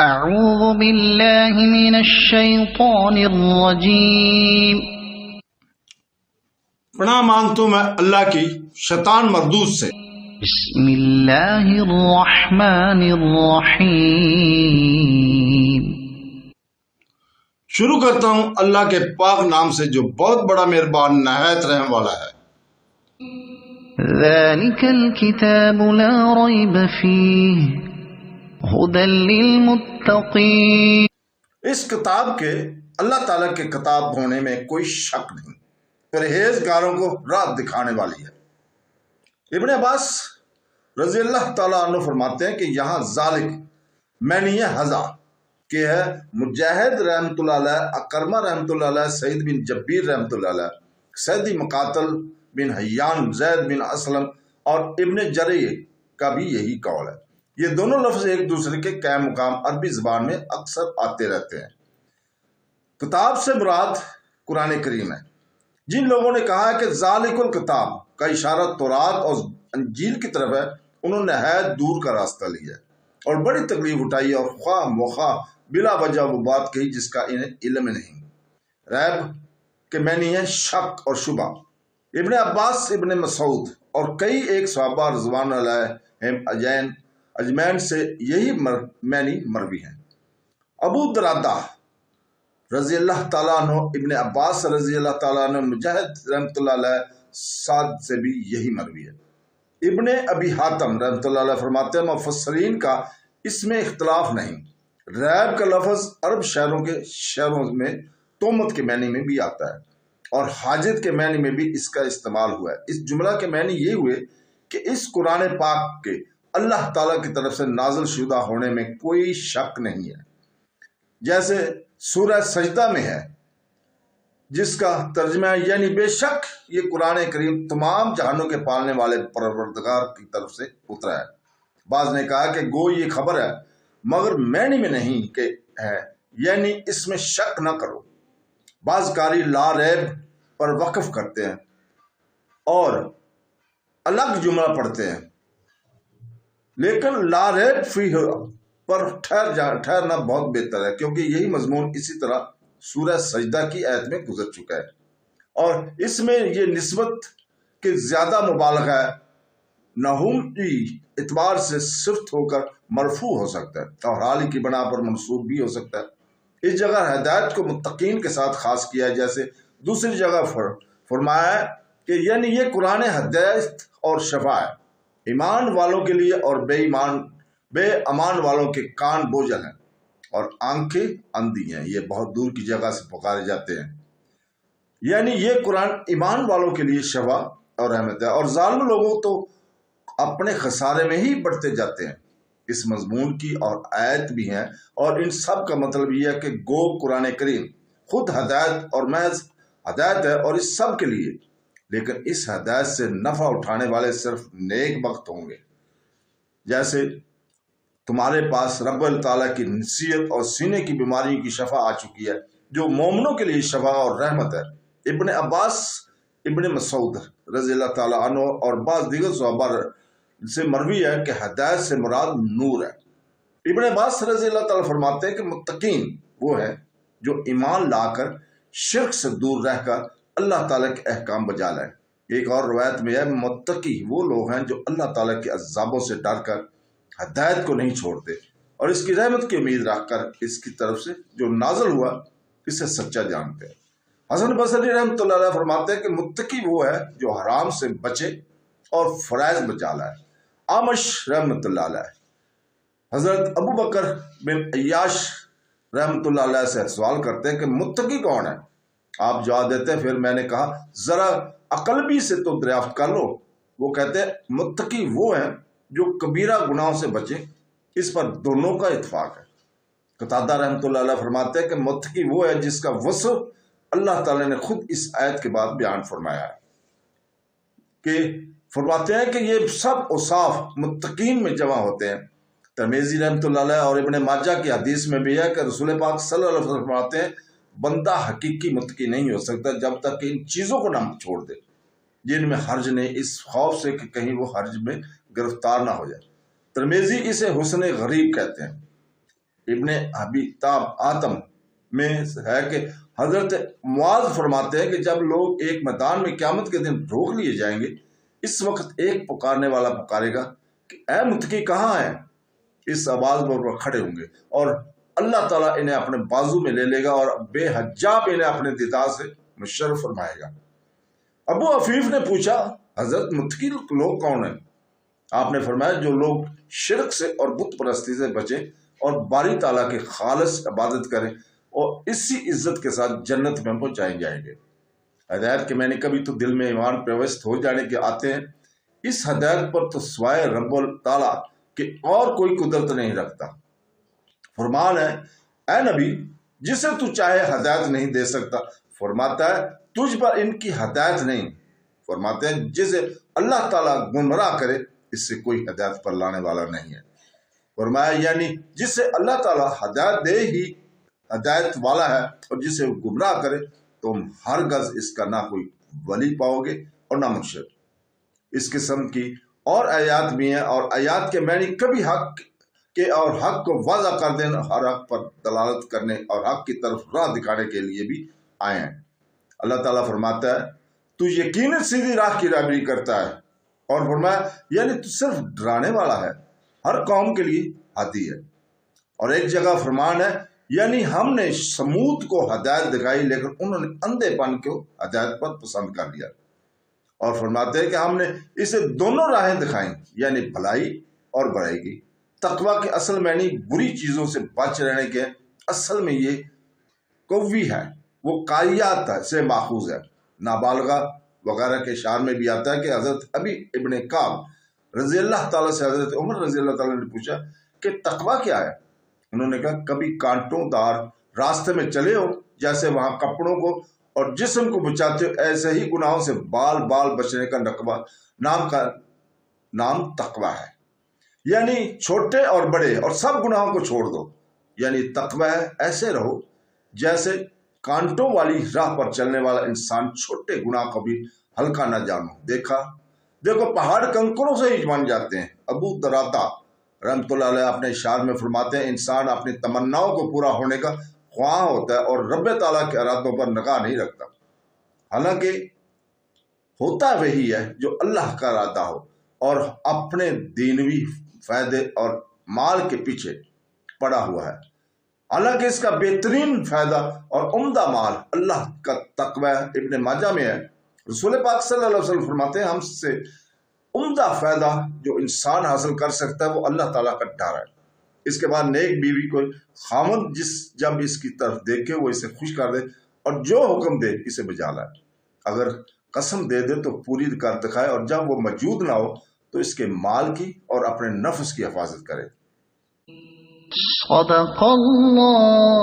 اعوذ باللہ من الشیطان الرجیم۔ پناہ مانگتا ہوں میں اللہ کی شیطان مردود سے۔ بسم اللہ الرحمن الرحیم۔ شروع کرتا ہوں اللہ کے پاک نام سے جو بہت بڑا مہربان نہایت رحم والا ہے۔ ذالک الکتاب لا ریب فیہ ھدی للمتقین۔ اس کتاب کے اللہ تعالیٰ کے کتاب ہونے میں کوئی شک نہیں، پرہیزگاروں کو راہ دکھانے والی ہے۔ ابن عباس رضی اللہ تعالیٰ عنہ فرماتے ہیں کہ یہاں ذالک معنی ہزا کہ ہے مجاہد رحمۃ اللہ علیہ، اکرمہ رحمۃ اللہ علیہ، سعید بن جبیر رحمۃ اللہ علیہ، سیدی مقاتل بن حیان، زید بن اسلم اور ابن جریح کا بھی یہی قول ہے۔ یہ دونوں لفظ ایک دوسرے کے قائم مقام عربی زبان میں اکثر آتے رہتے ہیں۔ کتاب سے مراد قرآن کریم ہے۔ جن لوگوں نے کہا ہے کہ ذالک الکتاب کا اشارہ تورات اور انجیل کی طرف ہے، انہوں نے نہایت دور کا راستہ لیا اور بڑی تکلیف اٹھائی اور خواہ مخواہ بلا وجہ وہ بات کہی جس کا انہیں علم نہیں۔ ریب کے معنی ہے شک اور شبہ۔ ابن عباس، ابن مسعود اور کئی ایک صحابہ رضوان علیہم اجمعین سے یہی معنی مروی ہیں۔ ابو درداء رضی اللہ تعالیٰ عنہ، ابن عباس رضی اللہ تعالیٰ عنہ، مجاہد رحمۃ اللہ علیہ سعد سے بھی یہی مروی ہے۔ ابن ابی حاتم رحمۃ اللہ علیہ فرماتے ہیں مفسرین کا اس میں اختلاف نہیں۔ ریب کا لفظ عرب شہروں میں تہمت کے معنی میں بھی آتا ہے اور حاجت کے معنی میں بھی اس کا استعمال ہوا ہے۔ اس جملہ کے معنی یہ ہوئے کہ اس قرآن پاک کے اللہ تعالیٰ کی طرف سے نازل شدہ ہونے میں کوئی شک نہیں ہے، جیسے سورہ سجدہ میں ہے جس کا ترجمہ ہے یعنی بے شک یہ قرآن کریم تمام جہانوں کے پالنے والے پروردگار کی طرف سے اترا ہے۔ بعض نے کہا کہ گو یہ خبر ہے مگر معنی میں نہیں کہ ہے، یعنی اس میں شک نہ کرو۔ بعض قاری لا ریب پر وقف کرتے ہیں اور الگ جملہ پڑھتے ہیں، لیکن لا ریب فیہ پر ٹھہرنا بہت بہتر ہے کیونکہ یہی مضمون اسی طرح سورہ سجدہ کی آیت میں گزر چکا ہے اور اس میں یہ نسبت کے زیادہ مبالغہ ہے، نحوی اعتبار سے صفت ہو کر مرفوع ہو سکتا ہے اور حال کی بنا پر منصوب بھی ہو سکتا ہے۔ اس جگہ ہدایت کو متقین کے ساتھ خاص کیا ہے، جیسے دوسری جگہ فرمایا ہے کہ یعنی یہ قرآن ہدایت اور شفا ہے ایمان والوں کے لیے اور بے امان والوں کے کان بوجھل ہیں اور آنکھیں اندھی ہیں، یہ بہت دور کی جگہ سے پکارے جاتے ہیں۔ یعنی یہ قرآن ایمان والوں کے لیے شفا اور رحمت ہے اور ظالم لوگوں تو اپنے خسارے میں ہی بڑھتے جاتے ہیں۔ اس مضمون کی اور آیت بھی ہیں اور ان سب کا مطلب یہ ہے کہ گو قرآن کریم خود ہدایت اور محض ہدایت ہے اور اس سب کے لیے، لیکن اس ہدایت سے نفع اٹھانے والے صرف نیک بخت ہوں گے۔ جیسے تمہارے پاس رب تعالیٰ کی نصیحت اور سینے کی بیماریوں کی شفا آ چکی ہے جو مومنوں کے لیے شفا اور رحمت ہے۔ ابن عباس، ابن مسعود رضی اللہ تعالیٰ عنہ اور بعض دیگر صحابہ سے مروی ہے کہ ہدایت سے مراد نور ہے۔ ابن عباس رضی اللہ تعالیٰ فرماتے ہیں کہ متقین وہ ہے جو ایمان لا کر شرک سے دور رہ کر اللہ تعالیٰ کے احکام بجا لائیں۔ ایک اور روایت میں ہے متقی وہ لوگ ہیں جو اللہ تعالیٰ کے عذابوں سے ڈر کر ہدایت کو نہیں چھوڑتے اور اس کی رحمت کی امید رکھ کر اس کی طرف سے جو نازل ہوا اسے سچا جانتے ہیں۔ حسن بصری رحمۃ اللہ علیہ فرماتے ہیں کہ متقی وہ ہے جو حرام سے بچے اور فرائض بچا لائے۔ آمش رحمۃ اللہ علیہ حضرت ابو بکر بن عیاش رحمۃ اللہ علیہ سے سوال کرتے ہیں کہ متقی کون ہے؟ آپ جواب دیتے ہیں پھر میں نے کہا ذرا عقلبی سے تو دریافت کر لو۔ وہ کہتے ہیں متقی وہ ہیں جو کبیرہ گناہوں سے بچے، اس پر دونوں کا اتفاق ہے۔ قتادہ رحمۃ اللہ علیہ فرماتے ہیں کہ متقی وہ ہے جس کا وصف اللہ تعالیٰ نے خود اس آیت کے بعد بیان فرمایا ہے کہ فرماتے ہیں کہ یہ سب اوصاف متقین میں جمع ہوتے ہیں۔ ترمذی رحمۃ اللہ علیہ اور ابن ماجہ کی حدیث میں بھی ہے کہ رسول پاک صلی اللہ علیہ وسلم فرماتے ہیں بندہ حقیقی متقی نہیں ہو سکتا جب تک کہ ان چیزوں کو نہ چھوڑ دے جن میں حرج نہیں، اس خوف سے کہ کہیں وہ حرج میں گرفتار نہ ہو جائے۔ ترمذی اسے حسن غریب کہتے ہیں۔ ابن ابی تاب آتم میں ہے کہ حضرت معاذ فرماتے ہیں کہ جب لوگ ایک میدان میں قیامت کے دن روک لیے جائیں گے، اس وقت ایک پکارنے والا پکارے گا کہ اے متقی کہاں ہے؟ اس آواز پر وہ کھڑے ہوں گے اور اللہ تعالیٰ انہیں اپنے بازو میں لے لے گا اور بے حجاب انہیں اپنے دیدار سے مشرف فرمائے گا۔ ابو عفیف نے پوچھا حضرت متقی لوگ کون ہیں؟ آپ نے فرمایا جو لوگ شرک سے اور بت پرستی سے بچیں اور باری تعالیٰ کی خالص عبادت کریں اور اسی عزت کے ساتھ جنت میں پہنچائے جائیں گے۔ ہدایت کے میں نے کبھی تو دل میں ایمان پیوست ہو جانے کے آتے ہیں، اس ہدایت پر تو سوائے رب تعالیٰ کہ اور کوئی قدرت نہیں رکھتا۔ فرمان ہے اے نبی جسے تو چاہے ہدایت نہیں دے سکتا، فرماتا ہے تجھ پر ان کی ہدایت نہیں، فرماتے ہیں جسے اللہ تعالیٰ گمراہ کرے اس سے کوئی ہدایت پر لانے والا نہیں ہے۔ فرمایا یعنی جسے اللہ تعالیٰ ہدایت دے ہی ہدایت والا ہے، اور جسے وہ گمراہ کرے تم ہرگز اس کا نہ کوئی ولی پاؤ گے اور نہ مرشد۔ اس قسم کی اور آیات بھی ہیں، اور آیات کے معنی کبھی حق کے اور حق کو واضح کر دینا، ہر حق پر دلالت کرنے اور حق کی طرف راہ دکھانے کے لیے بھی آئے ہیں۔ اللہ تعالیٰ فرماتا ہے تو یقیناً سیدھی راہ کی رہبری کرتا ہے، اور فرمایا یعنی تو صرف ڈرانے والا ہے، ہر قوم کے لیے ہادی ہے۔ اور ایک جگہ فرمان ہے یعنی ہم نے سمود کو ہدایت دکھائی لیکن انہوں نے اندھے پن کو ہدایت پر پسند کر لیا، اور فرماتے ہیں کہ ہم نے اسے دونوں راہیں دکھائیں یعنی بھلائی اور برائی کی۔ تقوی کے اصل معنی بری چیزوں سے بچ رہنے کے، اصل میں یہ قوی ہے، وہ قائیات سے ماخوذ ہے۔ نابالغہ وغیرہ کے شعر میں بھی آتا ہے کہ حضرت ابی ابن کعب رضی اللہ تعالیٰ سے حضرت عمر رضی اللہ تعالیٰ نے پوچھا کہ تقوی کیا ہے؟ انہوں نے کہا کبھی کانٹوں دار راستے میں چلے ہو جیسے وہاں کپڑوں کو اور جسم کو بچاتے ہو، ایسے ہی گناہوں سے بال بچنے کا نام تقوی ہے، یعنی چھوٹے اور بڑے اور سب گناہوں کو چھوڑ دو۔ یعنی تقوی ہے ایسے رہو جیسے کانٹوں والی راہ پر چلنے والا انسان چھوٹے گناہ کو بھی ہلکا نہ جانو۔ دیکھو پہاڑ کنکروں سے ہی بن جاتے ہیں۔ ابو دراتا رحمۃ اللہ علیہ اپنے اشعار میں فرماتے ہیں انسان اپنی تمناؤں کو پورا ہونے کا خواہاں ہوتا ہے اور رب تعالیٰ کے ارادوں پر نگاہ نہیں رکھتا، حالانکہ ہوتا وہی ہے جو اللہ کا ارادہ ہو، اور اپنے دینوی فائدے اور مال کے پیچھے پڑا ہوا ہے، حالانکہ اس کا بہترین فائدہ اور عمدہ مال اللہ کا تقوی ہے۔ ابن ماجہ میں ہے رسول پاک صلی اللہ علیہ وسلم فرماتے ہیں ہم سے عمدہ فائدہ جو انسان حاصل کر سکتا ہے وہ اللہ تعالیٰ کا ڈر ہے۔ اس کے بعد نیک بیوی کو خاوند جب اس کی طرف دیکھے وہ اسے خوش کر دے اور جو حکم دے اسے بجا لائے، اگر قسم دے دے تو پوری کر دکھائے، اور جب وہ موجود نہ ہو تو اس کے مال کی اور اپنے نفس کی حفاظت کرے۔ صدق اللہ